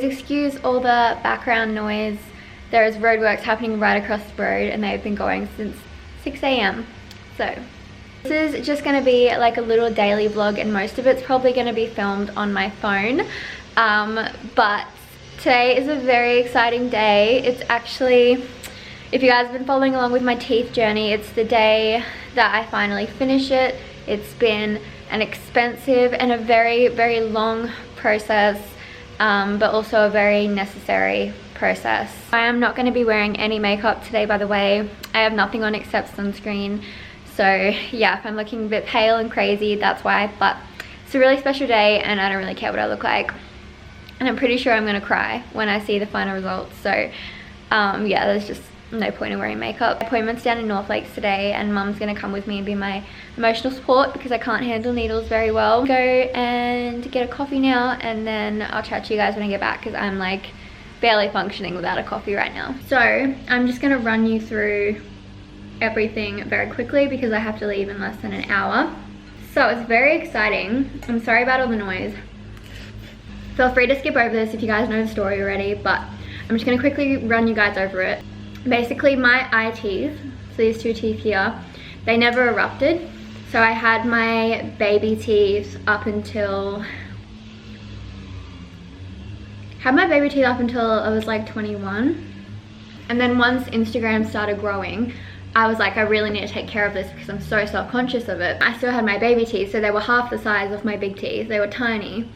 Please excuse all the background noise. There is roadworks happening right across the road and they've been going since 6 AM. So this is just gonna be like a little daily vlog, and most of it's probably gonna be filmed on my phone. But today is a very exciting day. It's actually, if you guys have been following along with my teeth journey, it's the day that I finally finish it. It's been an expensive and a very, very long process, but also a very necessary process. I am not going to be wearing any makeup today, by the way. I have nothing on except sunscreen. So yeah, if I'm looking a bit pale and crazy, that's why. But it's a really special day and I don't really care what I look like. And I'm pretty sure I'm going to cry when I see the final results. So yeah, there's just no point in wearing makeup. My appointment's down in North Lakes today and Mum's gonna come with me and be my emotional support because I can't handle needles very well. Go and get a coffee now and then I'll chat to you guys when I get back because I'm like barely functioning without a coffee right now. So I'm just gonna run you through everything very quickly because I have to leave in less than an hour. So it's very exciting. I'm sorry about all the noise. Feel free to skip over this if you guys know the story already, but I'm just gonna quickly run you guys over it. Basically my eye teeth, so these two teeth here, they never erupted. So I had my baby teeth up until, I was like 21. And then once Instagram started growing, I was like, I really need to take care of this because I'm so self-conscious of it. I still had my baby teeth, so they were half the size of my big teeth. They were tiny.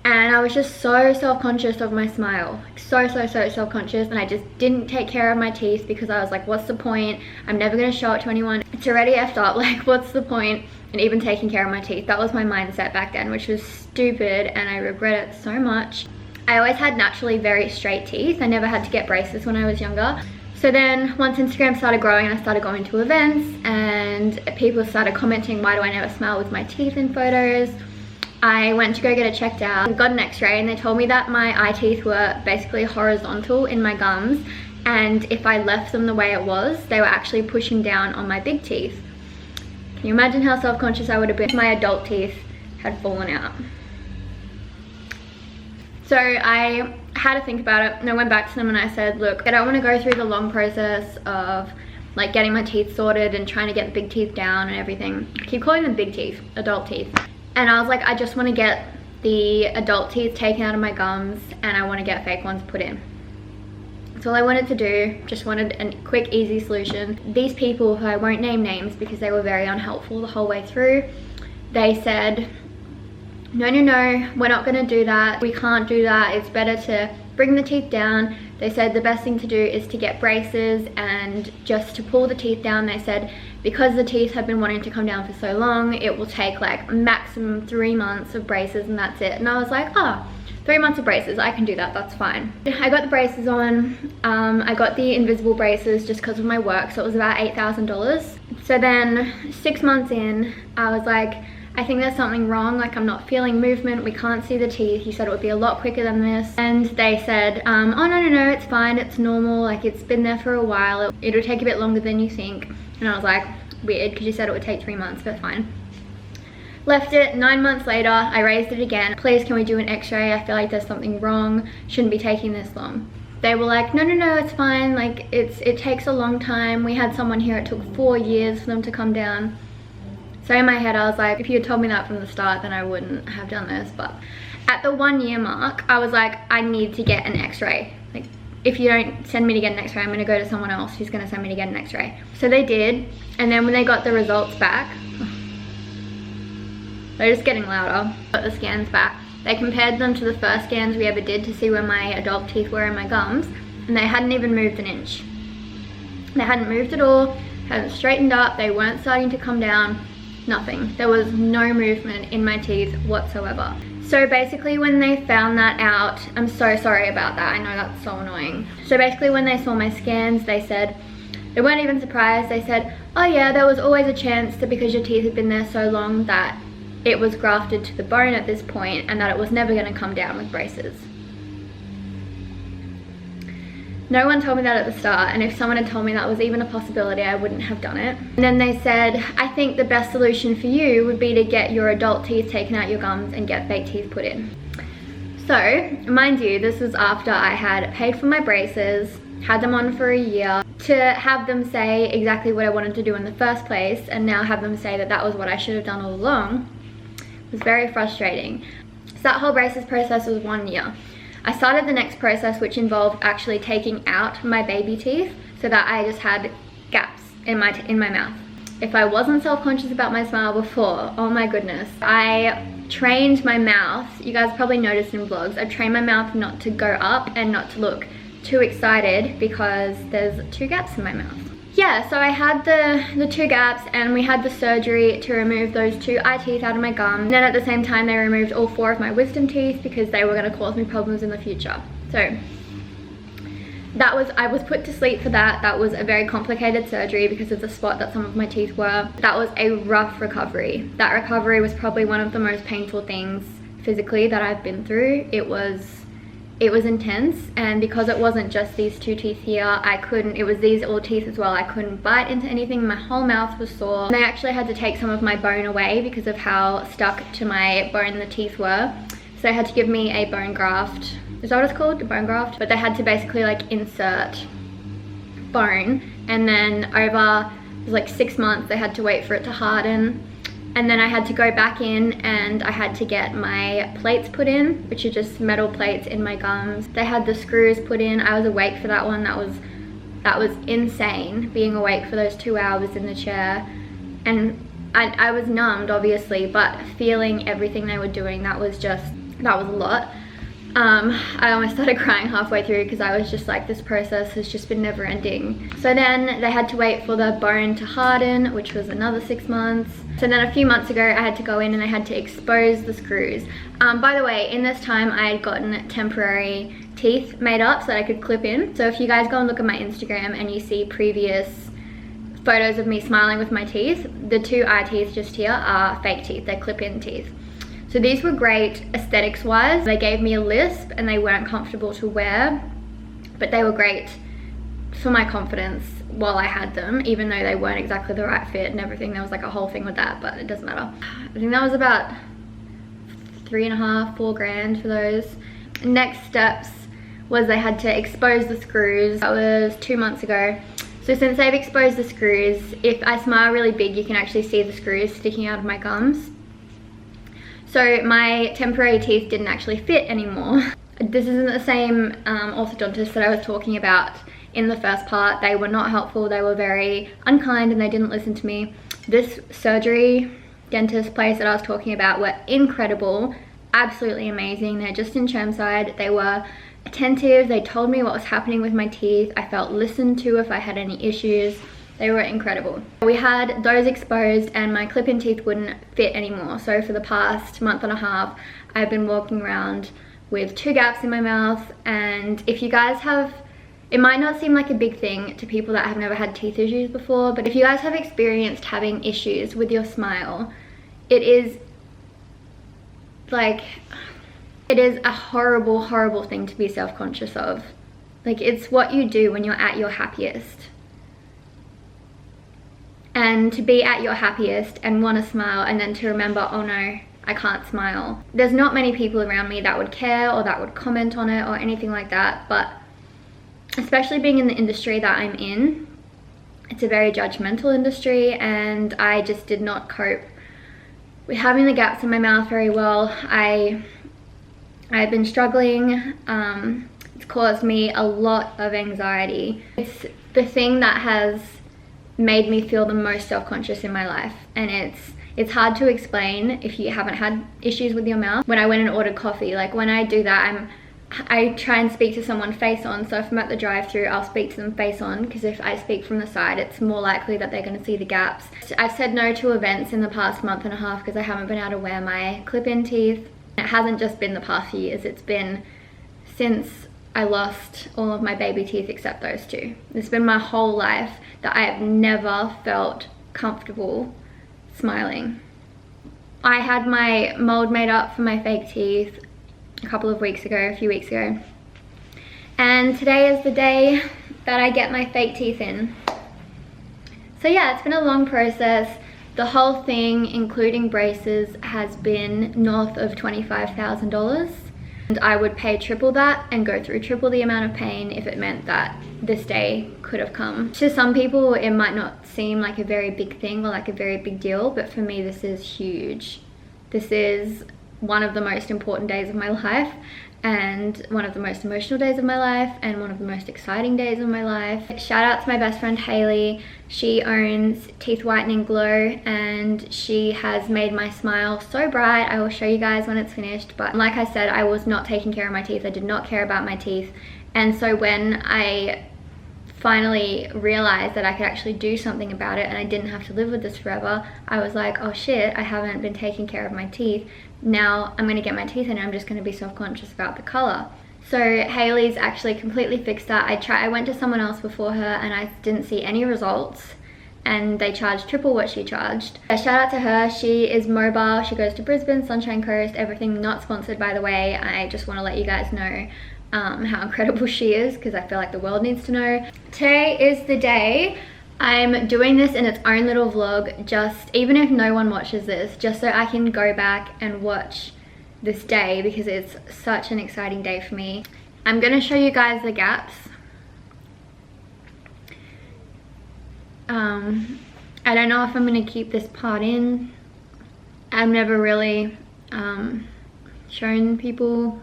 And I was just so self-conscious of my smile, so self-conscious, and I just didn't take care of my teeth because I was like, what's the point? I'm never gonna show it to anyone. It's already effed up, like what's the point in even taking care of my teeth? That was my mindset back then, which was stupid and I regret it so much. I always had naturally very straight teeth. I never had to get braces when I was younger. So then once Instagram started growing and I started going to events and people started commenting, why do I never smile with my teeth in photos? I went to go get it checked out, got an x-ray, and they told me that my eye teeth were basically horizontal in my gums, and if I left them the way it was, they were actually pushing down on my big teeth. Can you imagine how self-conscious I would have been if my adult teeth had fallen out? So I had to think about it, and I went back to them and I said, look, I don't want to go through the long process of like getting my teeth sorted and trying to get the big teeth down and everything. I keep calling them big teeth, adult teeth. And I was like, I just want to get the adult teeth taken out of my gums and I want to get fake ones put in. That's all I wanted to do. Just wanted a quick, easy solution. These people, who I won't name names because they were very unhelpful the whole way through, they said, no, we're not going to do that. We can't do that. It's better to bring the teeth down. They said the best thing to do is to get braces and just to pull the teeth down. They said because the teeth have been wanting to come down for so long, it will take like maximum 3 months of braces and that's it. And I was like, oh, 3 months of braces, I can do that, that's fine. I got the braces on. I got the invisible braces just because of my work, so it was about $8,000. So then 6 months in, I was like, I think there's something wrong, like I'm not feeling movement, we can't see the teeth. You said it would be a lot quicker than this. And they said, oh no, it's fine, it's normal, like it's been there for a while, it'll take a bit longer than you think. And I was like, weird, because you said it would take 3 months, but fine. Left it. 9 months later, I raised it again. Please, can we do an x-ray? I feel like there's something wrong, shouldn't be taking this long. They were like, no, it's fine, like it takes a long time. We had someone here, it took 4 years for them to come down. So in my head I was like, if you had told me that from the start, then I wouldn't have done this. But at the 1 year mark, I was like, I need to get an x-ray. Like, if you don't send me to get an x-ray, I'm gonna go to someone else who's gonna send me to get an x-ray. So they did, and then when they got the results back, they're just getting louder. Got the scans back. They compared them to the first scans we ever did to see where my adult teeth were in my gums, and they hadn't even moved an inch. They hadn't moved at all, hadn't straightened up, they weren't starting to come down. Nothing. There was no movement in my teeth whatsoever. So basically when they found that out, I'm so sorry about that, I know that's so annoying. So basically when they saw my scans, they said, they weren't even surprised, they said, oh yeah, there was always a chance that because your teeth had been there so long that it was grafted to the bone at this point and that it was never going to come down with braces. No one told me that at the start, and if someone had told me that was even a possibility, I wouldn't have done it. And then they said, I think the best solution for you would be to get your adult teeth taken out your gums and get fake teeth put in. So, mind you, this was after I had paid for my braces, had them on for a year. To have them say exactly what I wanted to do in the first place and now have them say that that was what I should have done all along was very frustrating. So that whole braces process was 1 year. I started the next process, which involved actually taking out my baby teeth so that I just had gaps in my mouth. If I wasn't self-conscious about my smile before, oh my goodness. I trained my mouth, you guys probably noticed in vlogs, I trained my mouth not to go up and not to look too excited because there's 2 gaps in my mouth. Yeah, so I had the 2 gaps and we had the surgery to remove those 2 eye teeth out of my gum. And then at the same time they removed all 4 of my wisdom teeth because they were going to cause me problems in the future. So I was put to sleep for that. That was a very complicated surgery because of the spot that some of my teeth were. That was a rough recovery. That recovery was probably one of the most painful things physically that I've been through. It was intense, and because it wasn't just these 2 teeth here, it was these all teeth as well. I couldn't bite into anything. My whole mouth was sore. They actually had to take some of my bone away because of how stuck to my bone the teeth were. So they had to give me a bone graft. Is that what it's called? A bone graft? But they had to basically like insert bone, and then over, it was like 6 months, they had to wait for it to harden. And then I had to go back in and I had to get my plates put in, which are just metal plates in my gums. They had the screws put in. I was awake for that one. That was insane, being awake for those 2 hours in the chair. And I was numbed obviously, but feeling everything they were doing, that was a lot. I almost started crying halfway through because I was just like, this process has just been never ending. So then they had to wait for the bone to harden, which was another 6 months. So then a few months ago I had to go in and I had to expose the screws. By the way, in this time I had gotten temporary teeth made up so that I could clip in. So if you guys go and look at my Instagram and you see previous photos of me smiling with my teeth, the 2 eye teeth just here are fake teeth. They're clip-in teeth. So these were great aesthetics wise. They gave me a lisp and they weren't comfortable to wear, but they were great for my confidence while I had them, even though they weren't exactly the right fit and everything. There was like a whole thing with that, but it doesn't matter. I think that was about 3.5, 4 grand for those. Next steps was they had to expose the screws. That was 2 months ago. So since they've exposed the screws, if I smile really big, you can actually see the screws sticking out of my gums. So my temporary teeth didn't actually fit anymore. This isn't the same orthodontist that I was talking about in the first part. They were not helpful. They were very unkind and they didn't listen to me. This surgery dentist place that I was talking about were incredible, absolutely amazing. They're just in Chermside. They were attentive. They told me what was happening with my teeth. I felt listened to if I had any issues. They were incredible. We had those exposed and my clip-in teeth wouldn't fit anymore. So for the past month and a half, I've been walking around with 2 gaps in my mouth. And if you guys have, it might not seem like a big thing to people that have never had teeth issues before, but if you guys have experienced having issues with your smile, it is a horrible, horrible thing to be self-conscious of. Like, it's what you do when you're at your happiest. And to be at your happiest and want to smile and then to remember, oh no, I can't smile. There's not many people around me that would care or that would comment on it or anything like that, but especially being in the industry that I'm in, it's a very judgmental industry and I just did not cope with having the gaps in my mouth very well. I've been struggling. It's caused me a lot of anxiety. It's the thing that has made me feel the most self-conscious in my life, and it's hard to explain if you haven't had issues with your mouth. When I went and ordered coffee, like when I do that, I try and speak to someone face on. So if I'm at the drive-through, I'll speak to them face on, because if I speak from the side, it's more likely that they're going to see the gaps. I've said no to events in the past month and a half because I haven't been able to wear my clip-in teeth. It hasn't just been the past few years, it's been since I lost all of my baby teeth except those 2. It's been my whole life that I have never felt comfortable smiling. I had my mold made up for my fake teeth a few weeks ago. And today is the day that I get my fake teeth in. So yeah, it's been a long process. The whole thing, including braces, has been north of $25,000. And I would pay triple that and go through triple the amount of pain if it meant that this day could have come. To some people, it might not seem like a very big thing or like a very big deal, but for me, this is huge. This is one of the most important days of my life, and one of the most emotional days of my life, and one of the most exciting days of my life. Shout out to my best friend Hayley. She owns Teeth Whitening Glow, and she has made my smile so bright. I will show you guys when it's finished, but like I said, I was not taking care of my teeth. I did not care about my teeth, and so when I finally realized that I could actually do something about it and I didn't have to live with this forever, I was like, oh shit, I haven't been taking care of my teeth. Now I'm gonna get my teeth in and I'm just gonna be self-conscious about the color. So Hayley's actually completely fixed that. I went to someone else before her and I didn't see any results, and they charged triple what she charged. Shout out to her. She is mobile. She goes to Brisbane, Sunshine Coast, everything. Not sponsored, by the way. I just want to let you guys know how incredible she is, because I feel like the world needs to know. Today is the day. I'm doing this in its own little vlog, just even if no one watches this, just so I can go back and watch this day, because it's such an exciting day for me. I'm gonna show you guys the gaps. I don't know if I'm gonna keep this part in. I've never really shown people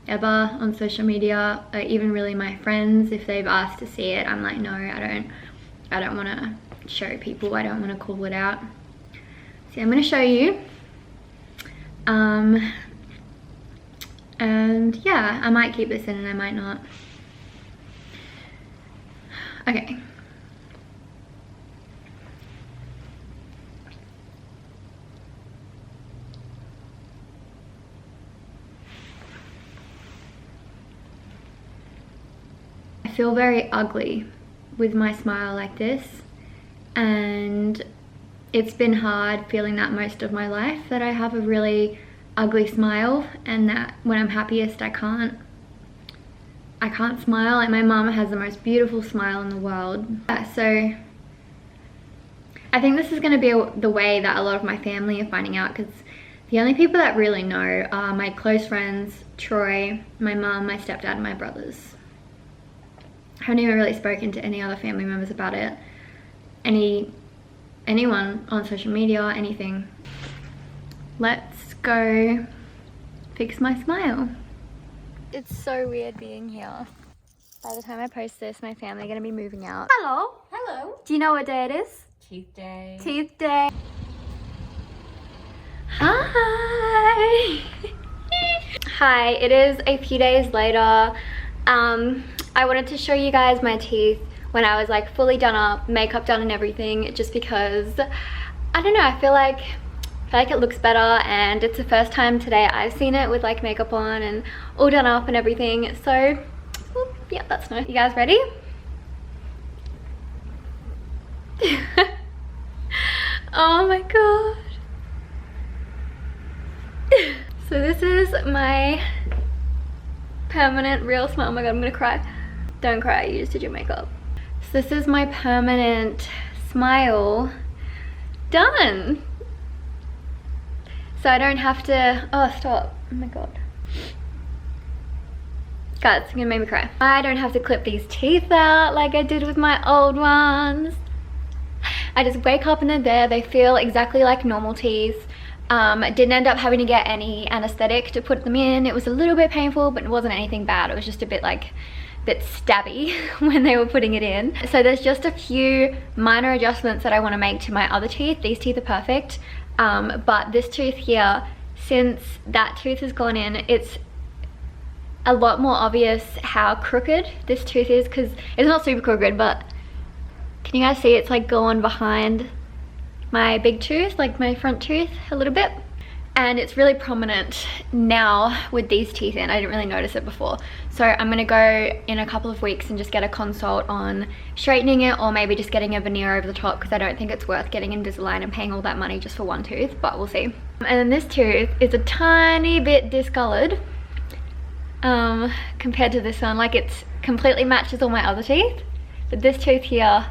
ever on social media, or even really my friends. If they've asked to see it, I'm like, no, I don't want to show people. I don't want to call it out. See, I'm going to show you, and yeah, I might keep this in and I might not. Okay. I feel very ugly with my smile like this, and it's been hard feeling that most of my life, that I have a really ugly smile, and that when I'm happiest I can't smile. Like, my mom has the most beautiful smile in the world. So I think this is going to be the way that a lot of my family are finding out, because the only people that really know are my close friends, Troy, my mom, my stepdad, and my brothers. I haven't even really spoken to any other family members about it. Anyone on social media, anything. Let's go fix my smile. It's so weird being here. By the time I post this, my family are gonna be moving out. Hello. Hello. Do you know what day it is? Teeth day. Teeth day. Hi. Hi, it is a few days later. I wanted to show you guys my teeth when I was like fully done up, makeup done and everything, just because, I don't know, I feel like it looks better, and it's the first time today I've seen it with like makeup on and all done up and everything. So yeah, that's nice. You guys ready? Oh my god. So this is my permanent real smile. Oh my god, I'm gonna cry. Don't cry, you just did your makeup. So this is my permanent smile done. So I don't have to, oh stop, oh my god. God, it's gonna make me cry. I don't have to clip these teeth out like I did with my old ones. I just wake up and they're there. They feel exactly like normal teeth. I didn't end up having to get any anesthetic to put them in. It was a little bit painful, but it wasn't anything bad. It was just a bit stabby when they were putting it in. So there's just a few minor adjustments that I want to make to my other teeth. These teeth are perfect, but this tooth here, since that tooth has gone in, it's a lot more obvious how crooked this tooth is, because it's not super crooked, but can you guys see it's like gone behind my big tooth, like my front tooth a little bit, and it's really prominent now with these teeth in. I didn't really notice it before. So I'm gonna go in a couple of weeks and just get a consult on straightening it, or maybe just getting a veneer over the top, because I don't think it's worth getting Invisalign and paying all that money just for one tooth, but we'll see. And then this tooth is a tiny bit discolored compared to this one. Like, it's completely matches all my other teeth, but this tooth here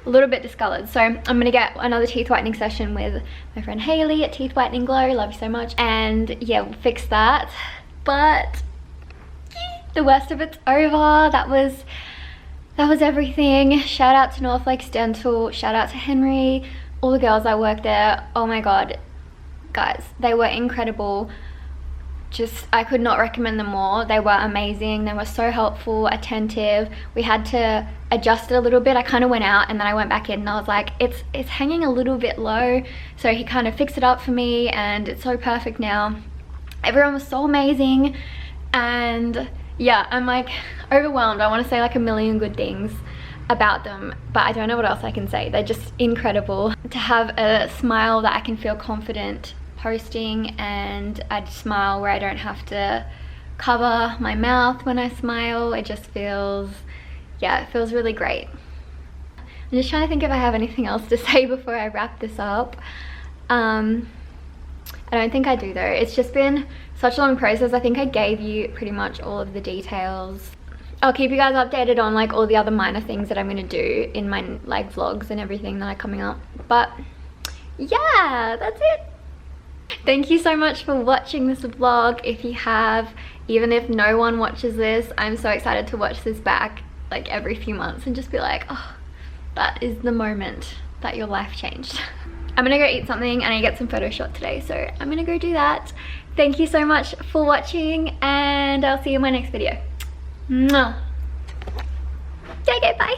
a little bit discolored. So I'm gonna get another teeth whitening session with my friend Haley at Teeth Whitening Glow. Love you so much. And yeah, we'll fix that. But the worst of it's over. That was everything. Shout out to North Lakes Dental. Shout out to Henry. All the girls that work there. Oh my god, guys, they were incredible. Just, I could not recommend them more. They were amazing. They were so helpful, attentive. We had to adjust it a little bit. I kind of went out and then I went back in and I was like, it's hanging a little bit low. So he kind of fixed it up for me and it's so perfect now. Everyone was so amazing. And yeah, I'm like overwhelmed. I want to say like a million good things about them, but I don't know what else I can say. They're just incredible. To have a smile that I can feel confident posting, and I smile where I don't have to cover my mouth when I smile. It just feels, yeah, it feels really great. I'm just trying to think if I have anything else to say before I wrap this up. I don't think I do though. It's just been such a long process. I think I gave you pretty much all of the details. I'll keep you guys updated on like all the other minor things that I'm gonna do in my like vlogs and everything that are coming up. But yeah, that's it. Thank you so much for watching this vlog. If you have, even if no one watches this, I'm so excited to watch this back like every few months and just be like, oh, that is the moment that your life changed. I'm gonna go eat something and I get some photo shot today, so I'm gonna go do that. Thank you so much for watching and I'll see you in my next video. Mwah. Okay, bye.